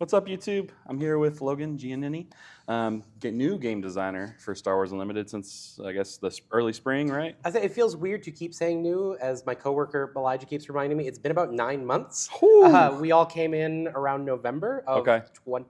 What's up, YouTube? I'm here with Logan, Giannini, new game designer for Star Wars Unlimited since, I guess, the early spring, right? I think it feels weird to keep saying new, as my coworker Elijah keeps reminding me. It's been about 9 months. We all came in around November of Okay. 20.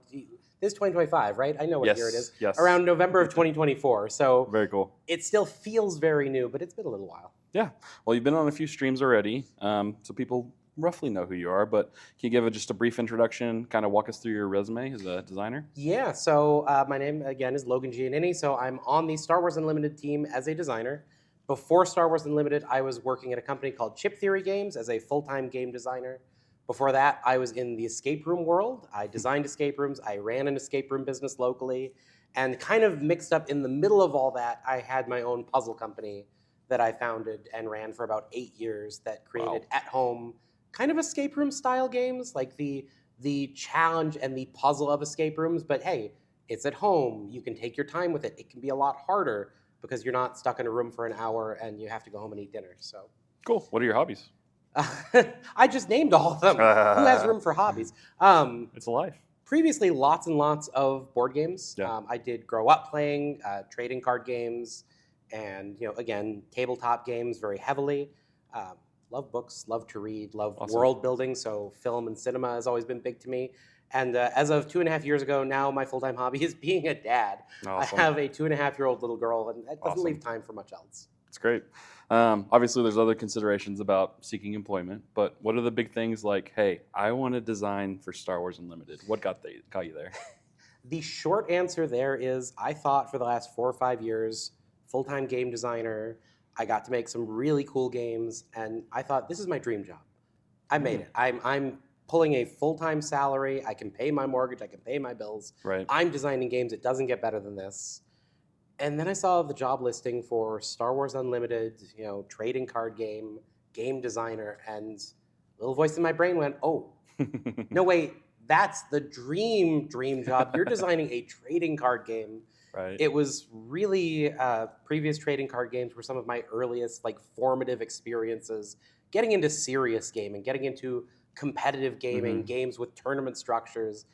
This is 2025, right? I know what year it is. Yes. Around November of 2024. So Very cool. it still feels very new, but it's been a little while. Yeah. Well, you've been on a few streams already, so people roughly know who you are, but can you give just a brief introduction, kind of walk us through your resume as a designer? Yeah, so my name, again, is Logan Giannini, so I'm on the Star Wars Unlimited team as a designer. Before Star Wars Unlimited, I was working at a company called Chip Theory Games as a full-time game designer. Before that, I was in the escape room world. I designed escape rooms. I ran an escape room business locally. And kind of mixed up in the middle of all that, I had my own puzzle company that I founded and ran for about 8 years that created at-home kind of escape room style games, like the challenge and the puzzle of escape rooms. But hey, it's at home. You can take your time with it. It can be a lot harder because you're not stuck in a room for an hour and you have to go home and eat dinner. So Cool. What are your hobbies? I just named all of them. Who has room for hobbies? It's a life. Previously, lots and lots of board games. Yeah. I did grow up playing trading card games and, again, tabletop games very heavily. Love books, love to read, love world building. So film and cinema has always been big to me. And as of 2.5 years ago, now my full-time hobby is being a dad. Awesome. I have a 2.5-year-old little girl, and that doesn't leave time for much else. It's great. Obviously, there's other considerations about seeking employment, but what are the big things like, hey, I want to design for Star Wars Unlimited? What got you there? The short answer there is I thought for the last 4 or 5 years, full-time game designer, I got to make some really cool games, and I thought, this is my dream job. I made it. I'm pulling a full-time salary. I can pay my mortgage. I can pay my bills. Right. I'm designing games. It doesn't get better than this. And then I saw the job listing for Star Wars Unlimited, trading card game designer, and a little voice in my brain went, oh, no, wait, that's the dream job. You're designing a trading card game. Right. It was really, previous trading card games were some of my earliest formative experiences, getting into serious gaming, getting into competitive gaming, games with tournament structures.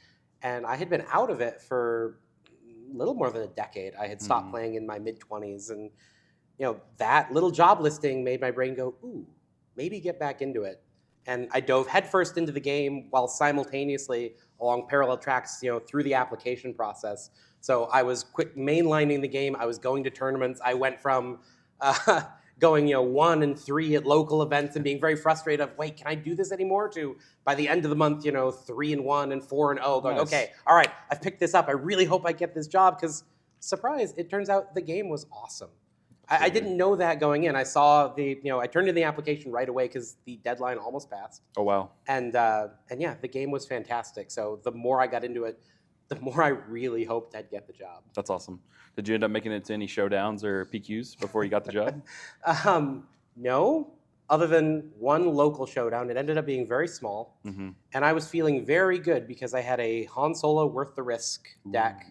And I had been out of it for a little more than a decade. I had stopped playing in my mid-20s. And that little job listing made my brain go, ooh, maybe get back into it. And I dove headfirst into the game while simultaneously along parallel tracks, through the application process. So I was quick mainlining the game. I was going to tournaments. I went from going 1 and 3 at local events and being very frustrated of, wait, can I do this anymore? To by the end of the month, 3 and 1 and 4 and 0, going, Nice. Okay, all right, I've picked this up. I really hope I get this job because, surprise, it turns out the game was awesome. I didn't know that going in. I saw I turned in the application right away because the deadline almost passed. Oh, wow. And yeah, the game was fantastic. So the more I got into it, the more I really hoped I'd get the job. That's awesome. Did you end up making it to any showdowns or PQs before you got the job? No, other than one local showdown. It ended up being very small. And I was feeling very good because I had a Han Solo Worth the Risk deck.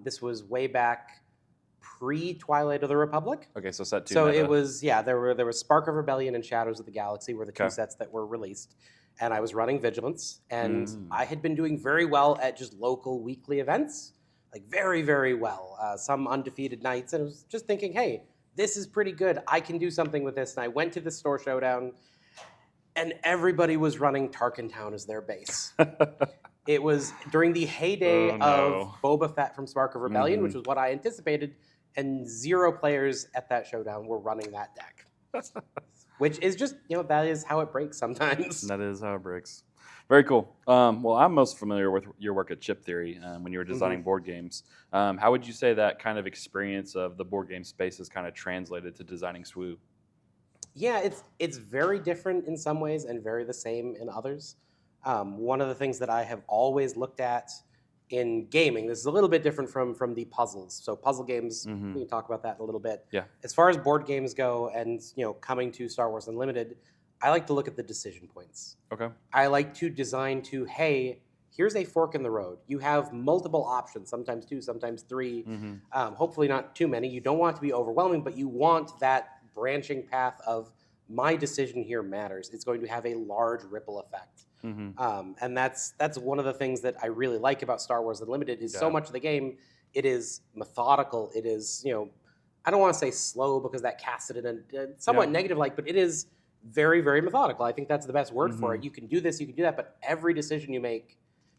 This was way back pre-Twilight of the Republic. Okay, so set 2. So it was, there was Spark of Rebellion and Shadows of the Galaxy were the two sets that were released. And I was running Vigilance, and I had been doing very well at just local weekly events, very, very well. Some undefeated nights, and I was just thinking, hey, this is pretty good. I can do something with this. And I went to the store showdown, and everybody was running Tarkin Town as their base. It was during the heyday of Boba Fett from Spark of Rebellion, which was what I anticipated, and 0 players at that showdown were running that deck. Which is just, that is how it breaks sometimes. That is how it breaks. Very cool. Well, I'm most familiar with your work at Chip Theory when you were designing board games. How would you say that kind of experience of the board game space is kind of translated to designing SWU? Yeah, it's very different in some ways and very the same in others. One of the things that I have always looked at in gaming, this is a little bit different from the puzzles. So puzzle games, we can talk about that in a little bit. Yeah. As far as board games go and coming to Star Wars Unlimited, I like to look at the decision points. Okay. I like to design to, hey, here's a fork in the road. You have multiple options, sometimes 2, sometimes 3. Hopefully not too many. You don't want it to be overwhelming, but you want that branching path of my decision here matters. It's going to have a large ripple effect. And that's one of the things that I really like about Star Wars Unlimited is so much of the game, it is methodical. It is, I don't want to say slow because that casts it in a somewhat negative light, but it is very, very methodical. I think that's the best word for it. You can do this, you can do that, but every decision you make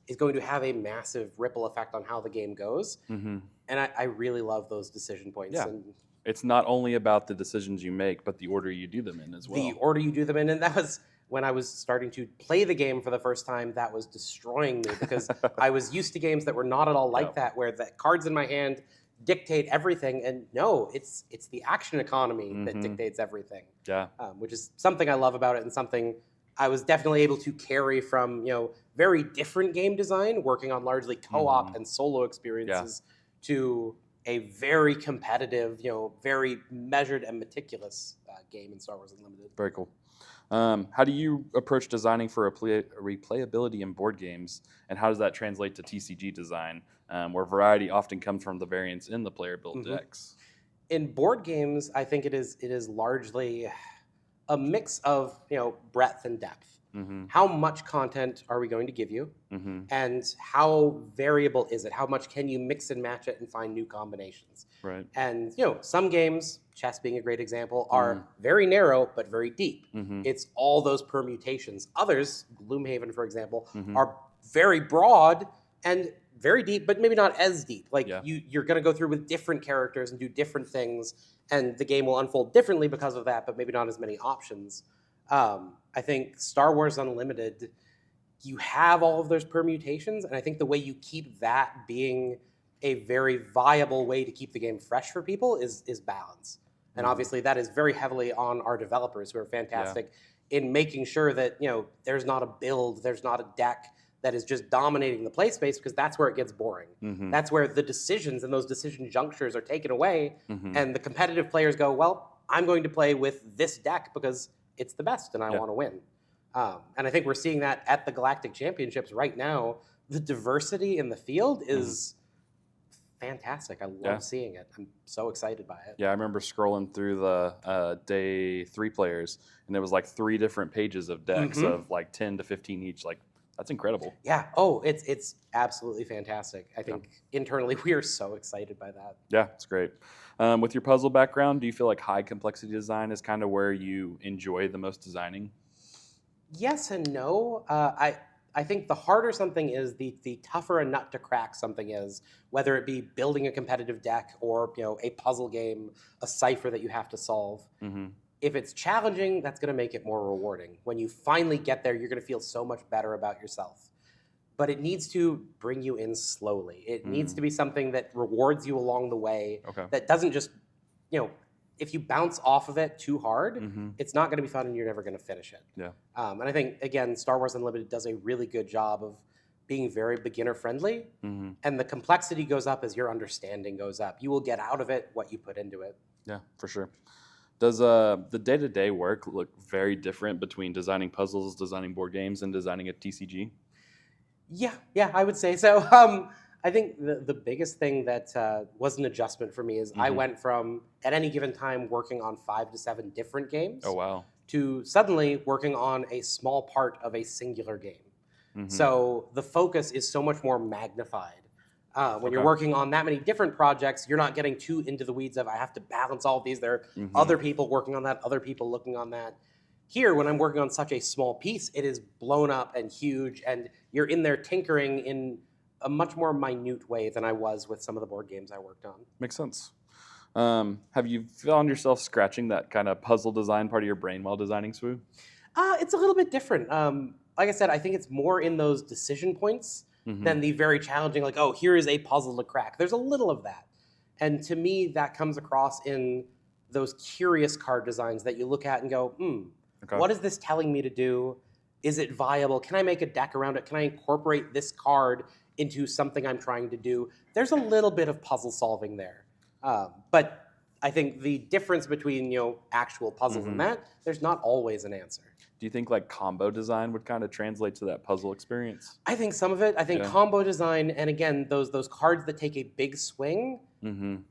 is going to have a massive ripple effect on how the game goes. And I really love those decision points. Yeah. And it's not only about the decisions you make, but the order you do them in as well. The order you do them in. And that was when I was starting to play the game for the first time, that was destroying me because I was used to games that were not at all like that, where the cards in my hand dictate everything. And no, it's the action economy that dictates everything. Yeah. Which is something I love about it and something I was definitely able to carry from, very different game design, working on largely co-op and solo experiences to a very competitive, very measured and meticulous game in Star Wars Unlimited. Very cool. How do you approach designing for replayability in board games, and how does that translate to TCG design, where variety often comes from the variance in the player-built decks? In board games, I think it is largely a mix of breadth and depth. How much content are we going to give you, and how variable is it? How much can you mix and match it and find new combinations? Right. And some games, chess being a great example, are very narrow but very deep. It's all those permutations. Others, Gloomhaven, for example, are very broad and very deep, but maybe not as deep. Like you're going to go through with different characters and do different things, and the game will unfold differently because of that, but maybe not as many options. I think Star Wars Unlimited, you have all of those permutations, and I think the way you keep that being a very viable way to keep the game fresh for people is balance. And obviously that is very heavily on our developers, who are fantastic in making sure that there's not a build, there's not a deck that is just dominating the play space, because that's where it gets boring. That's where the decisions and those decision junctures are taken away, and the competitive players go, well, I'm going to play with this deck because it's the best and I want to win. And I think we're seeing that at the Galactic Championships right now. The diversity in the field is fantastic. I love seeing it. I'm so excited by it. Yeah, I remember scrolling through the day 3 players, and there was like 3 different pages of decks of like 10 to 15 each. Like, that's incredible. Yeah. Oh, it's absolutely fantastic. I think internally we are so excited by that. Yeah, it's great. With your puzzle background, do you feel like high complexity design is kind of where you enjoy the most designing? Yes and no. I think the harder something is, the tougher a nut to crack something is, whether it be building a competitive deck or a puzzle game, a cipher that you have to solve. If it's challenging, that's going to make it more rewarding. When you finally get there, you're going to feel so much better about yourself. But it needs to bring you in slowly. It needs to be something that rewards you along the way, that doesn't just, if you bounce off of it too hard, it's not going to be fun and you're never going to finish it. Yeah. And I think, again, Star Wars Unlimited does a really good job of being very beginner-friendly, and the complexity goes up as your understanding goes up. You will get out of it what you put into it. Yeah, for sure. Does the day-to-day work look very different between designing puzzles, designing board games, and designing a TCG? Yeah, I would say so. I think the biggest thing that was an adjustment for me is I went from, at any given time, working on 5 to 7 different games. Oh, wow. To suddenly working on a small part of a singular game. So the focus is so much more magnified. When you're working on that many different projects, you're not getting too into the weeds of, I have to balance all of these. There are other people working on that, other people looking on that. Here, when I'm working on such a small piece, it is blown up and huge, and you're in there tinkering in a much more minute way than I was with some of the board games I worked on. Makes sense. Have you found yourself scratching that kind of puzzle design part of your brain while designing Swoo? It's a little bit different. Like I said, I think it's more in those decision points than the very challenging, like, oh, here is a puzzle to crack. There's a little of that. And to me, that comes across in those curious card designs that you look at and go, what is this telling me to do? Is it viable? Can I make a deck around it? Can I incorporate this card into something I'm trying to do? There's a little bit of puzzle solving there. But I think the difference between actual puzzles and that, there's not always an answer. Do you think like combo design would kind of translate to that puzzle experience? I think some of it. I think combo design, and again, those cards that take a big swing,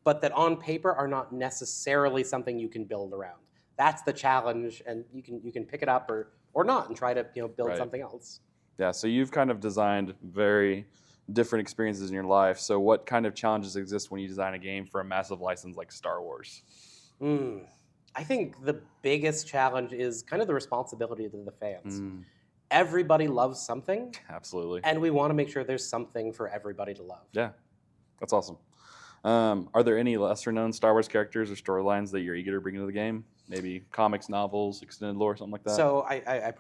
but that on paper are not necessarily something you can build around. That's the challenge, and you can pick it up or not and try to build something else. Yeah, so you've kind of designed very different experiences in your life. So what kind of challenges exist when you design a game for a massive license like Star Wars? I think the biggest challenge is kind of the responsibility to the fans. Mm, Everybody loves something, absolutely. and we want to make sure there's something for everybody to love. Yeah, that's awesome. Are there any lesser known Star Wars characters or storylines that you're eager to bring into the game? Maybe comics, novels, extended lore, something like that? So I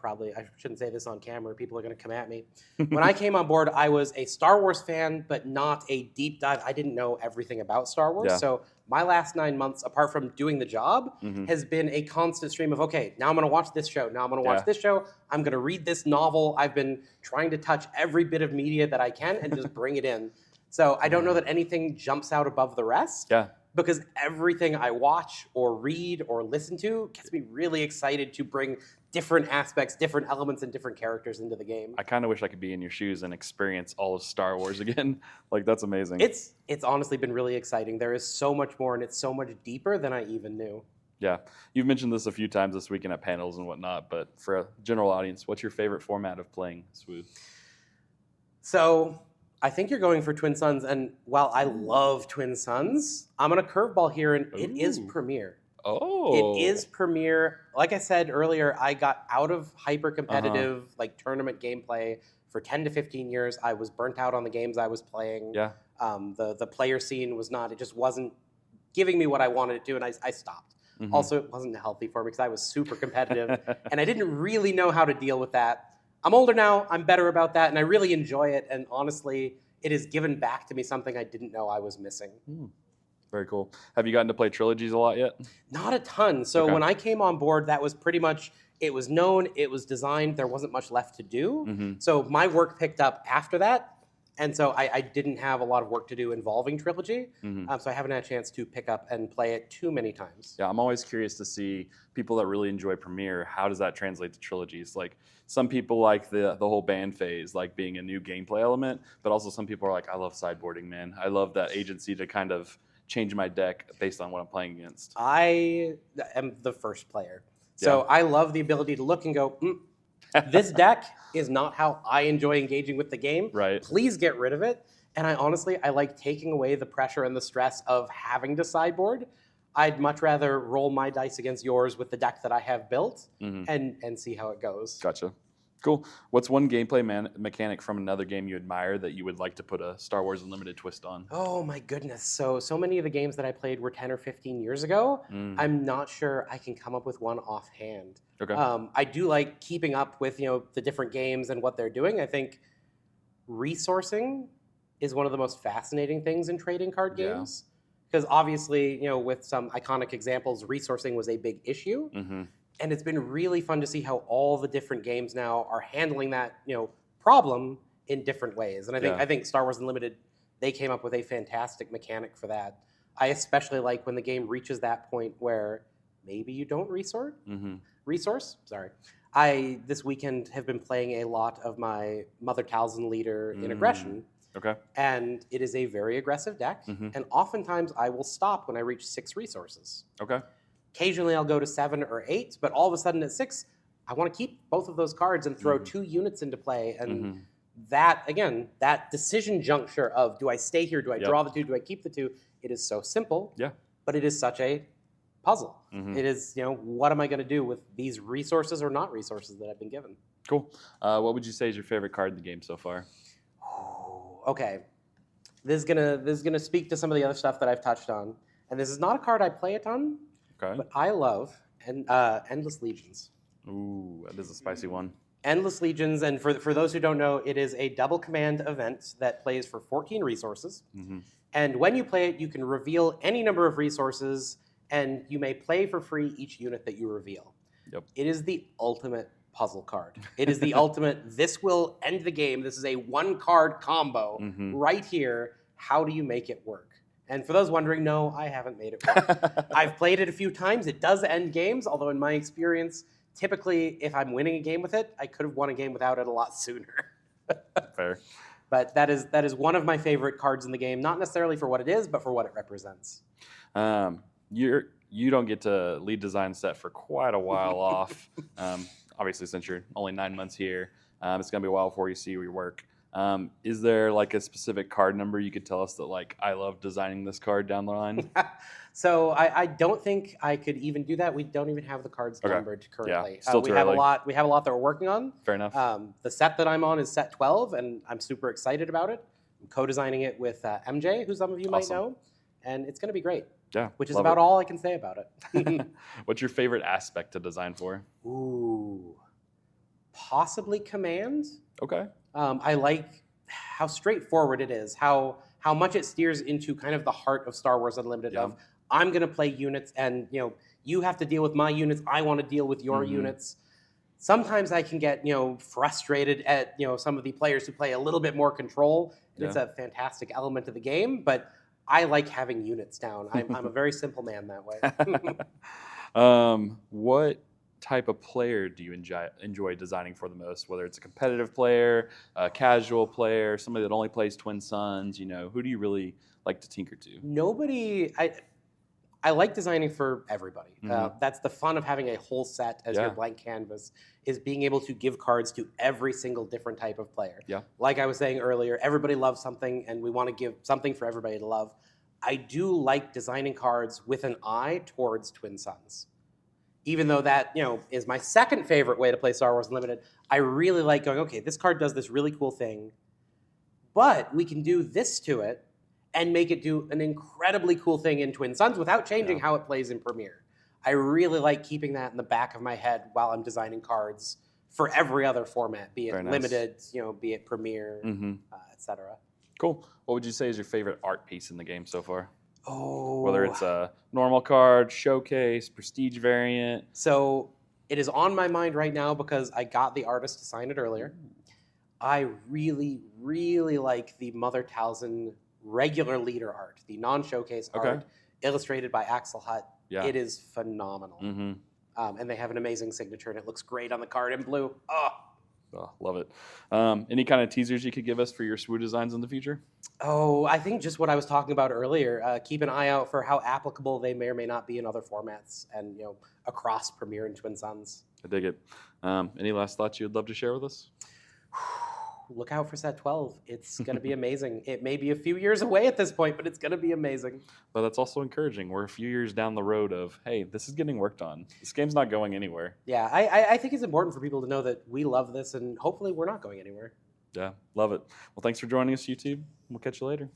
shouldn't say this on camera. People are going to come at me. When I came on board, I was a Star Wars fan, but not a deep dive. I didn't know everything about Star Wars. Yeah. So my last 9 months, apart from doing the job, has been a constant stream of, okay, now I'm going to watch this show. Now I'm going to watch this show. I'm going to read this novel. I've been trying to touch every bit of media that I can and just bring it in. So I don't know that anything jumps out above the rest. Yeah. Because everything I watch or read or listen to gets me really excited to bring different aspects, different elements, and different characters into the game. I kind of wish I could be in your shoes and experience all of Star Wars again. Like, that's amazing. It's honestly been really exciting. There is so much more, and it's so much deeper than I even knew. Yeah. You've mentioned this a few times this weekend at panels and whatnot, but for a general audience, what's your favorite format of playing SWU? So I think you're going for Twin Suns, and while I love Twin Suns, I'm on a curveball here, and it is Premier. Oh. It is Premier. Like I said earlier, I got out of hyper-competitive like tournament gameplay for 10 to 15 years. I was burnt out on the games I was playing. Yeah. The player scene was not, it just wasn't giving me what I wanted it to, and I stopped. Also, it wasn't healthy for me because I was super competitive, and I didn't really know how to deal with that. I'm older now, I'm better about that, and I really enjoy it, and honestly, it has given back to me something I didn't know I was missing. Very cool. Have you gotten to play trilogies a lot yet? Not a ton. So when I came on board, that was pretty much, it was known, it was designed, there wasn't much left to do. So my work picked up after that, and so I didn't have a lot of work to do involving trilogy, so I haven't had a chance to pick up and play it too many times. Yeah, I'm always curious to see people that really enjoy Premiere, how does that translate to trilogies? Like, some people like the whole band phase, like being a new gameplay element, but also some people are like, I love sideboarding, man. I love that agency to kind of change my deck based on what I'm playing against. I am the first player. So I love the ability to look and go, this deck is not how I enjoy engaging with the game. Right. Please get rid of it. And I like taking away the pressure and the stress of having to sideboard. I'd much rather roll my dice against yours with the deck that I have built and see how it goes. Gotcha. Cool. What's one gameplay mechanic from another game you admire that you would like to put a Star Wars Unlimited twist on? Oh my goodness. So many of the games that I played were 10 or 15 years ago. I'm not sure I can come up with one offhand. Okay. I do like keeping up with, the different games and what they're doing. I think resourcing is one of the most fascinating things in trading card games. Because obviously, with some iconic examples, resourcing was a big issue. And it's been really fun to see how all the different games now are handling that, problem in different ways. And I think Star Wars Unlimited, they came up with a fantastic mechanic for that. I especially like when the game reaches that point where maybe you don't resource. Sorry. I, this weekend, have been playing a lot of my Mother Talzin leader in Aggression. Okay. And it is a very aggressive deck. And oftentimes I will stop when I reach 6 resources. Okay. Occasionally I'll go to 7 or 8, but all of a sudden at 6, I want to keep both of those cards and throw 2 units into play. And that, again, that decision juncture of, do I stay here? Do I draw the 2? Do I keep the 2? It is so simple. Yeah. But it is such a puzzle. It is, what am I going to do with these resources or not resources that I've been given? Cool. What would you say is your favorite card in the game so far? Okay. This is gonna speak to some of the other stuff that I've touched on. And this is not a card I play a ton. Okay. But I love Endless Legions. Ooh, that is a spicy one. Endless Legions, and for those who don't know, it is a double command event that plays for 14 resources. And when you play it, you can reveal any number of resources, and you may play for free each unit that you reveal. Yep. It is the ultimate puzzle card. It is the ultimate, this will end the game. This is a 1-card combo right here. How do you make it work? And for those wondering, no, I haven't made it work. I've played it a few times. It does end games, although in my experience, typically if I'm winning a game with it, I could have won a game without it a lot sooner. Fair. But that is one of my favorite cards in the game, not necessarily for what it is, but for what it represents. You don't get to lead design set for quite a while off. Obviously, since you're only 9 months here. It's going to be a while before you see your work. Is there like a specific card number you could tell us that like I love designing this card down the line? So I don't think I could even do that. We don't even have the cards numbered currently. Yeah, still we too have early. a lot. We have a lot that we're working on. Fair enough. The set that I'm on is set 12, and I'm super excited about it. I'm co-designing it with MJ, who some of you might know, and it's going to be great. Yeah, which is about all I can say about it. What's your favorite aspect to design for? Ooh, possibly command. Okay. I like how straightforward it is, how much it steers into kind of the heart of Star Wars Unlimited. Of I'm going to play units, and you have to deal with my units. I want to deal with your units. Sometimes I can get frustrated at some of the players who play a little bit more control. It's a fantastic element of the game, but I like having units down. I'm a very simple man that way. What type of player do you enjoy designing for the most? Whether it's a competitive player, a casual player, somebody that only plays Twin Suns, who do you really like to tinker to? I like designing for everybody. That's the fun of having a whole set as your blank canvas, is being able to give cards to every single different type of player. Yeah. Like I was saying earlier, everybody loves something, and we want to give something for everybody to love. I do like designing cards with an eye towards Twin Suns. Even though that, is my second favorite way to play Star Wars Unlimited, I really like going, okay, this card does this really cool thing, but we can do this to it and make it do an incredibly cool thing in Twin Suns without changing how it plays in Premiere. I really like keeping that in the back of my head while I'm designing cards for every other format, be it limited, be it Premiere, etc. Cool. What would you say is your favorite art piece in the game so far? Oh. Whether it's a normal card, showcase, prestige variant. So it is on my mind right now because I got the artist to sign it earlier. I really, really like the Mother Talzin regular leader art, the non-showcase art, illustrated by Axel Hutt. Yeah. It is phenomenal. And they have an amazing signature, and it looks great on the card in blue. Oh, love it. Any kind of teasers you could give us for your SWU designs in the future? Oh, I think just what I was talking about earlier. Keep an eye out for how applicable they may or may not be in other formats and across Premiere and Twin Suns. I dig it. Any last thoughts you'd love to share with us? Look out for set 12. It's going to be amazing. It may be a few years away at this point, but it's going to be amazing. But that's also encouraging. We're a few years down the road of, hey, this is getting worked on. This game's not going anywhere. Yeah, I think it's important for people to know that we love this, and hopefully we're not going anywhere. Yeah, love it. Well, thanks for joining us, YouTube. We'll catch you later.